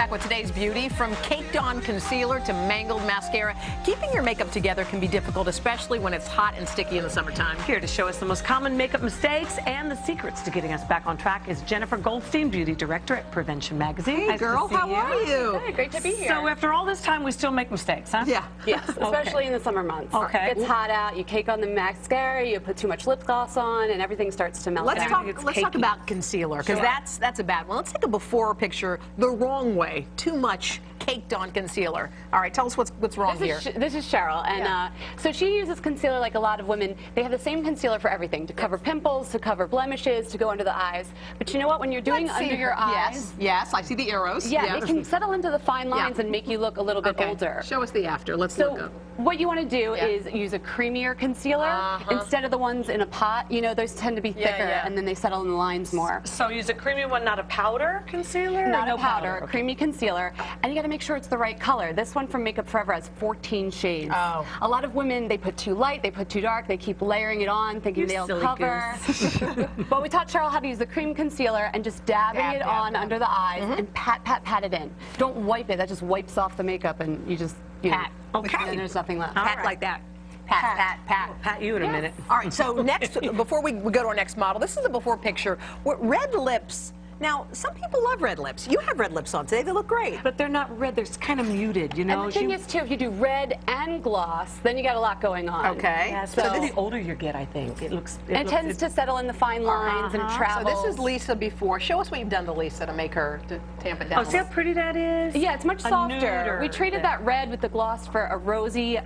back with today's beauty. From caked on concealer to mangled mascara, keeping your makeup together can be difficult, especially when it's hot and sticky in the summertime. Here to show us the most common makeup mistakes and the secrets to getting us back on track is Jennifer Goldstein, Beauty Director at Prevention Magazine. Hey, nice girl, how are you? Good, great to be here. So after all this time, we still make mistakes, huh? Yeah. Yes, especially in the summer months. Okay. It's hot out, you cake on the mascara, you put too much lip gloss on, and everything starts to melt Let's down. talk about concealer, because that's a bad one. Let's take a before picture the wrong way. Too much caked on concealer. All right, tell us what's wrong here. This is Cheryl, and so she uses concealer like a lot of women. They have the same concealer for everything, to cover pimples, to cover blemishes, to go under the eyes. But you know what? When you're doing under your eyes, yes, I see the arrows. yeah, it can settle into the fine lines and make you look a little bit older. Show us the after. Let's look up. What you want to do is use a creamier concealer instead of the ones in a pot. You know, those tend to be thicker, and then they settle in the lines more. So use a creamy one, not a powder concealer? Not a powder, a creamy concealer. And you got to make sure it's the right color. This one from Makeup Forever has 14 shades. Oh. A lot of women, they put too light, they put too dark, they keep layering it on, thinking they'll cover. But we taught Cheryl how to use the cream concealer and just dabbing it on under the eyes and pat it in. Don't wipe it. That just wipes off the makeup, and you just Pat. Okay. And there's nothing left. Pat like that. Pat. We'll pat you in a minute. All right, so next, before we go to our next model, this is a before picture. Red lips. Now, some people love red lips. You have red lips on today. They look great. But they're not red. They're kind of muted, you know. And the thing is, too, if you do red and gloss, then you got a lot going on. Okay. Yeah, so the older you get, I think, it tends to settle in the fine lines and travel. So this is Lisa before. Show us what you've done to Lisa to make her to tamp it down. Oh, see how pretty that is? Yeah, it's much softer. Nuder. We treated that red with the gloss for a rosy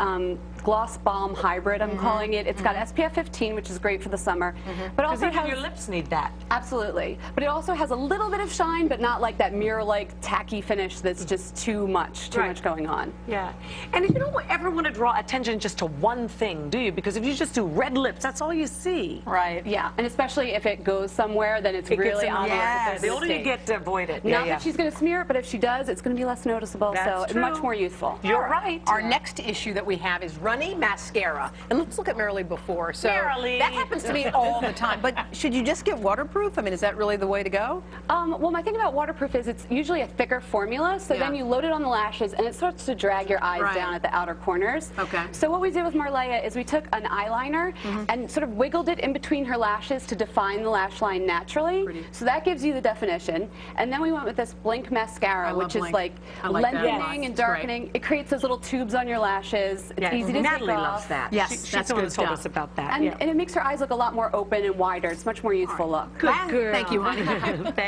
gloss balm hybrid, I'm calling it. It's got SPF 15, which is great for the summer. But also even your lips need that. Absolutely. But it also has a little bit of shine, but not like that mirror-like tacky finish that's just too much going on. Yeah. And you don't ever want to draw attention just to one thing, do you? Because if you just do red lips, that's all you see. Right. Yeah, and especially if it goes somewhere, then it's really obvious. The older you get, to avoid it. Not that she's going to smear it, but if she does, it's going to be less noticeable, so much more useful. You're right. Our next issue that we have is runny mascara. And let's look at Marilee before. So Marilee. that happens to me all the time. But should you just get waterproof? I mean, is that really the way to go? Well, my thing about waterproof is it's usually a thicker formula, so then you load it on the lashes and it starts to drag your eyes down at the outer corners. Okay. So what we did with Marleya is we took an eyeliner and sort of wiggled it in between her lashes to define the lash line naturally. Pretty. So that gives you the definition. And then we went with this Blink mascara, which is like lengthening and darkening. It creates those little tubes on your lashes. It's easy to Natalie take off. loves that. Yes, she's the one who told us about that. And it makes her eyes look a lot more open and wider. It's much more youthful look. Good girl. Thank you, honey.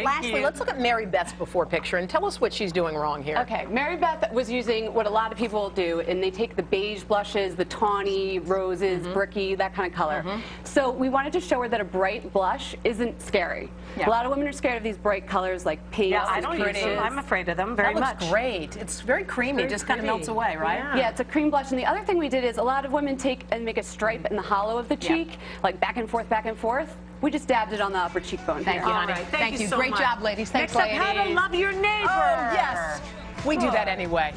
Lastly, let's look at Mary Beth's before picture and tell us what she's doing wrong here. Okay, Mary Beth was using what a lot of people do, and they take the beige blushes, the tawny, roses, bricky, that kind of color. So we wanted to show her that a bright blush isn't scary. A lot of women are scared of these bright colors like pink. Yeah, I don't use them. I'm afraid of them very much. That looks great. It's very creamy. It just kind of melts away, right? Yeah, it's a cream blush. And the other thing we did is a lot of women take and make a stripe in the hollow of the cheek, like back and forth, back and forth. We just dabbed it on the upper cheekbone. Thank you, honey. Right. Thank you. So Great much. job, ladies. Thanks, Next up, ladies. how to love your neighbor. Oh, yes. We do that anyway.